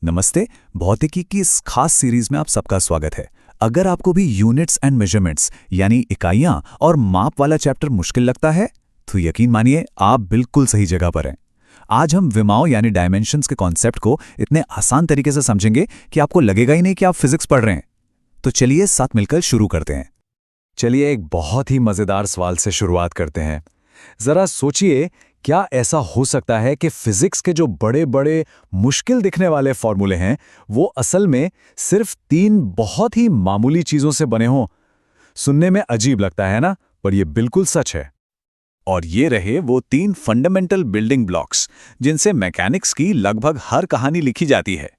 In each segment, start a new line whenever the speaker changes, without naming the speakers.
नमस्ते। भौतिकी की इस खास सीरीज में आप सबका स्वागत है। अगर आपको भी यूनिट्स एंड मेजरमेंट्स यानी इकाइयां और माप वाला चैप्टर मुश्किल लगता है तो यकीन मानिए आप बिल्कुल सही जगह पर हैं। आज हम विमाओं यानी डायमेंशंस के कॉन्सेप्ट को इतने आसान तरीके से समझेंगे कि आपको लगेगा ही नहीं कि आप फिजिक्स पढ़ रहे हैं। तो चलिए साथ मिलकर शुरू करते हैं।
चलिए एक बहुत ही मजेदार सवाल से शुरुआत करते हैं। जरा सोचिए, क्या ऐसा हो सकता है कि फिजिक्स के जो बड़े बड़े मुश्किल दिखने वाले फॉर्मूले हैं वो असल में सिर्फ 3 बहुत ही मामूली चीजों से बने हों? सुनने में अजीब लगता है ना, पर यह बिल्कुल सच है।
और ये रहे वो 3 फंडामेंटल बिल्डिंग ब्लॉक्स जिनसे मैकेनिक्स की लगभग हर कहानी लिखी जाती है।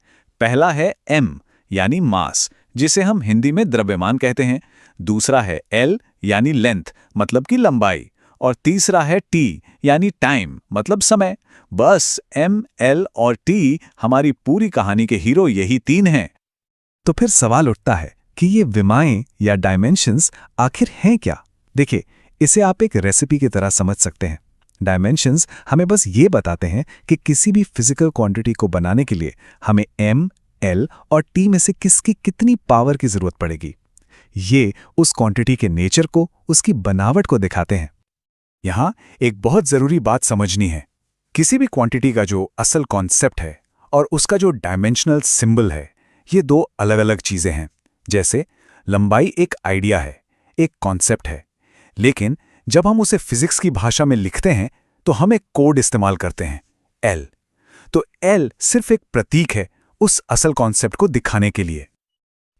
पहला है m यानी मास, जिसे हम हिंदी में द्रव्यमान कहते हैं। दूसरा है l यानी लेंथ, मतलब की लंबाई। और तीसरा है t यानी टाइम, मतलब समय। बस m, l और t हमारी पूरी कहानी के हीरो यही 3 हैं।
तो फिर सवाल उठता है कि ये विमाएं या डायमेंशंस आखिर हैं क्या? देखिए, इसे आप एक रेसिपी की तरह समझ सकते हैं। डायमेंशंस हमें बस ये बताते हैं कि किसी भी फिजिकल क्वांटिटी को बनाने के लिए हमें m, l और t में से किसकी कितनी पावर की जरूरत पड़ेगी। ये उस क्वांटिटी के नेचर को, उसकी बनावट को दिखाते हैं।
यहां एक बहुत जरूरी बात समझनी है। किसी भी क्वांटिटी का जो असल कॉन्सेप्ट है और उसका जो डायमेंशनल सिंबल है, ये 2 अलग-अलग चीजें हैं। जैसे लंबाई एक आइडिया है, एक कॉन्सेप्ट है, लेकिन जब हम उसे फिजिक्स की भाषा में लिखते हैं तो हम एक कोड इस्तेमाल करते हैं, L। तो L सिर्फ एक प्रतीक है उस असल कॉन्सेप्ट को दिखाने के लिए।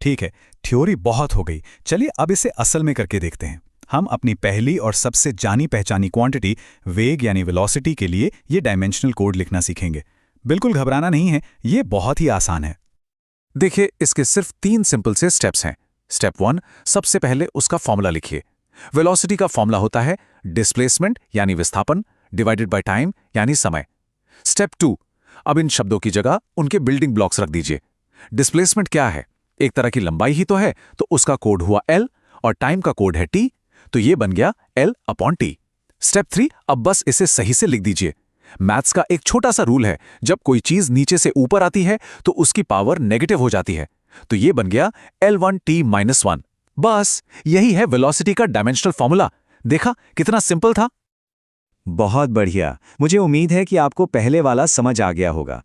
ठीक है, थ्योरी बहुत हो गई। चलिए अब इसे असल में करके देखते हैं। हम अपनी पहली और सबसे जानी पहचानी क्वांटिटी वेग यानी वेलोसिटी के लिए ये डायमेंशनल कोड लिखना सीखेंगे। बिल्कुल घबराना नहीं है, ये बहुत ही आसान है।
देखिए, इसके सिर्फ 3 सिंपल से स्टेप्स हैं। स्टेप 1, सबसे पहले उसका फॉर्मूला लिखिए। वेलोसिटी का फॉर्मूला होता है डिस्प्लेसमेंट यानी विस्थापन डिवाइडेड बाय टाइम यानी समय। स्टेप 2, अब इन शब्दों की जगह उनके बिल्डिंग ब्लॉक्स रख दीजिए। डिस्प्लेसमेंट क्या है? एक तरह की लंबाई ही तो है, तो उसका कोड हुआ L और टाइम का कोड है T, तो ये बन गया L/T। स्टेप 3, अब बस इसे सही से लिख दीजिए। मैथ्स का एक छोटा सा रूल है, जब कोई चीज नीचे से ऊपर आती है तो उसकी पावर नेगेटिव हो जाती है, तो ये बन गया L1T-1। बस यही है वेलोसिटी का डायमेंशनल फॉर्मूला। देखा कितना सिंपल था।
बहुत बढ़िया। मुझे उम्मीद है कि आपको पहले वाला समझ आ गया होगा।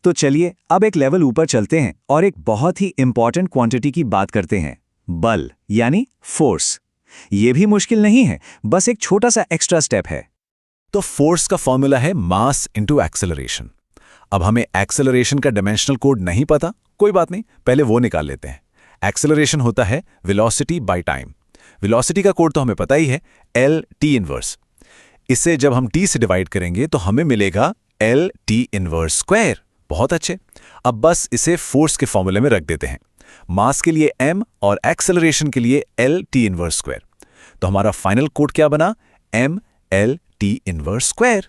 तो चलिए अब एक लेवल ऊपर चलते हैं और एक बहुत ही इंपॉर्टेंट क्वांटिटी की बात करते हैं, बल यानी फोर्स। ये भी मुश्किल नहीं है, बस एक छोटा सा एक्स्ट्रा स्टेप है।
तो फोर्स का फॉर्मूला है मास इनटू एक्सेलरेशन। अब हमें एक्सेलरेशन का डायमेंशनल कोड नहीं पता, कोई बात नहीं, पहले वो निकाल लेते हैं। एक्सेलरेशन होता है वेलोसिटी बाय टाइम। वेलोसिटी का कोड तो हमें पता ही है, L/T-इनवर्स। इसे जब हम T से डिवाइड करेंगे तो हमें मिलेगा L/T-इनवर्स स्क्वायर। बहुत अच्छे, अब बस इसे फोर्स के फॉर्मूले में रख देते हैं। मास के लिए m और एक्सेलरेशन के लिए L/T-इनवर्स स्क्वायर। तो हमारा फाइनल कोड क्या बना? M/L/T-इनवर्स स्क्वायर।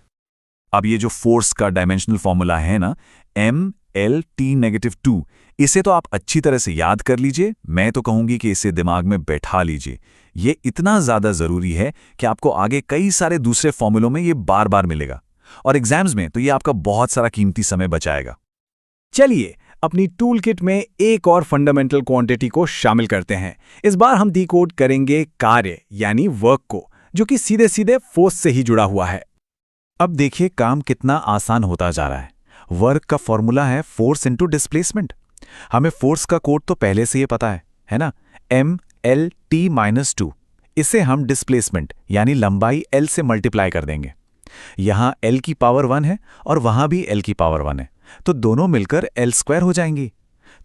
अब ये जो फोर्स का डायमेंशनल फॉर्मूला है ना, M/L/T-2, इसे तो आप अच्छी तरह से याद कर लीजिए। मैं तो कहूंगी कि इसे दिमाग में बैठा लीजिए। ये इतना ज्यादा जरूरी है कि आपको आगे कई सारे दूसरे फॉर्मूलों में ये बार बार मिलेगा, और एग्जाम्स में तो ये आपका बहुत सारा कीमती समय बचाएगा।
चलिए अपनी टूल किट में एक और फंडामेंटल क्वांटिटी को शामिल करते हैं। इस बार हम डिकोड करेंगे कार्य यानी वर्क को, जो कि सीधे सीधे फोर्स से ही जुड़ा हुआ है।
अब देखिए काम कितना आसान होता जा रहा है। वर्क का फॉर्मूला है फोर्स इनटू डिस्प्लेसमेंट। हमें फोर्स का कोड तो पहले से ही पता है ना, M/L/T-2। इसे हम डिस्प्लेसमेंट यानी लंबाई L से मल्टीप्लाई कर देंगे। यहां L की पावर 1 है और वहां भी L की पावर 1 है, तो दोनों मिलकर L² हो जाएंगी।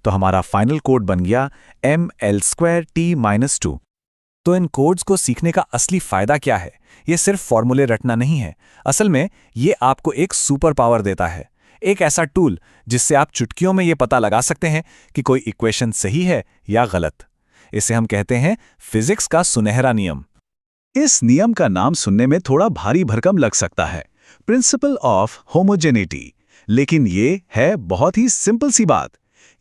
तो हमारा फाइनल कोड बन गया ML²T-2। तो इन कोड्स को सीखने का असली फायदा क्या है? ये सिर्फ फॉर्मूले रटना नहीं है। असल में ये आपको एक सुपर पावर देता है, एक ऐसा टूल जिससे आप चुटकियों में ये पता लगा सकते हैं कि कोई इक्वेशन सही है या गलत। इसे हम कहते हैं फिजिक्स का सुनहरा नियम।
इस नियम का नाम सुनने में थोड़ा भारी भरकम लग सकता है, प्रिंसिपल ऑफ होमोजेनिटी, लेकिन ये है बहुत ही सिंपल सी बात।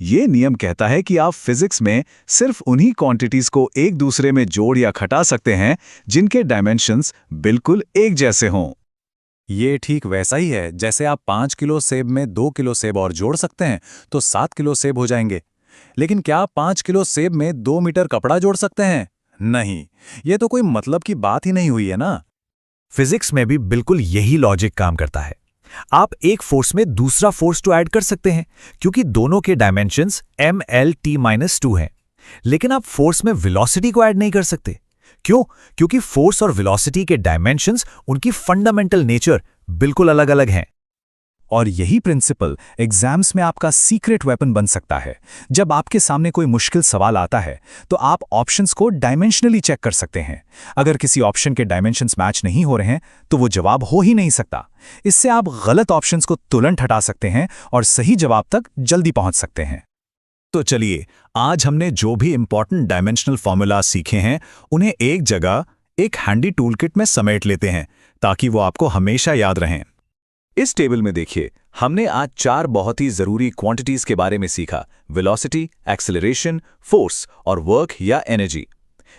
ये नियम कहता है कि आप फिजिक्स में सिर्फ उन्हीं क्वांटिटीज को एक दूसरे में जोड़ या घटा सकते हैं जिनके डायमेंशंस बिल्कुल एक जैसे हों।
ये ठीक वैसा ही है जैसे आप 5 किलो सेब में 2 किलो सेब और जोड़ सकते हैं तो 7 किलो सेब हो जाएंगे। लेकिन क्या आप 5 किलो सेब में 2 मीटर कपड़ा जोड़ सकते हैं? नहीं, ये तो कोई मतलब की बात ही नहीं हुई है ना।
फिजिक्स में भी बिल्कुल यही लॉजिक काम करता है। आप एक फोर्स में दूसरा फोर्स तो ऐड कर सकते हैं क्योंकि दोनों के डायमेंशंस mlt-2 हैं, लेकिन आप फोर्स में वेलोसिटी को ऐड नहीं कर सकते। क्यों? क्योंकि फोर्स और वेलोसिटी के डायमेंशंस, उनकी फंडामेंटल नेचर बिल्कुल अलग-अलग हैं।
और यही प्रिंसिपल एग्जाम्स में आपका सीक्रेट वेपन बन सकता है। जब आपके सामने कोई मुश्किल सवाल आता है तो आप ऑप्शंस को डायमेंशनली चेक कर सकते हैं। अगर किसी ऑप्शन के डायमेंशंस मैच नहीं हो रहे हैं तो वो जवाब हो ही नहीं सकता। इससे आप गलत ऑप्शंस को तुरंत हटा सकते हैं और सही जवाब तक जल्दी पहुंच सकते हैं।
तो चलिए, आज हमने जो भी इंपॉर्टेंट डायमेंशनल फॉर्मूला सीखे हैं उन्हें एक जगह एक हैंडी टूलकिट में समेट लेते हैं ताकि वो आपको हमेशा याद रहें। इस टेबल में देखिए, हमने आज 4 बहुत ही जरूरी क्वांटिटीज के बारे में सीखा: वेलोसिटी, एक्सेलरेशन, फोर्स और वर्क या एनर्जी।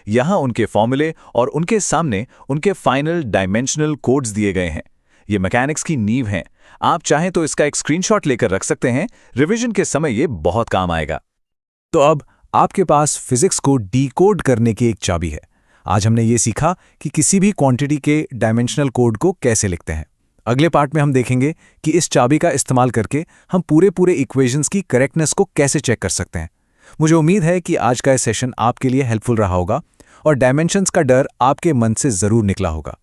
यहां उनके फॉर्मूले और उनके सामने उनके फाइनल डायमेंशनल कोड्स दिए गए हैं। ये मैकेनिक्स की नींव हैं। आप चाहें तो इसका एक स्क्रीनशॉट लेकर रख सकते हैं। रिवीजन के समय ये बहुत काम आएगा।
तो अब आपके पास फिजिक्स को डिकोड करने की एक चाबी है। आज हमने ये सीखा कि किसी भी क्वांटिटी के डायमेंशनल कोड को कैसे लिखते हैं। अगले पार्ट में हम देखेंगे कि इस चाबी का इस्तेमाल करके हम पूरे इक्वेशंस की करेक्टनेस को कैसे चेक कर सकते हैं। मुझे उम्मीद है कि आज का ये सेशन आपके लिए हेल्पफुल रहा होगा और डायमेंशंस का डर आपके मन से जरूर निकला होगा।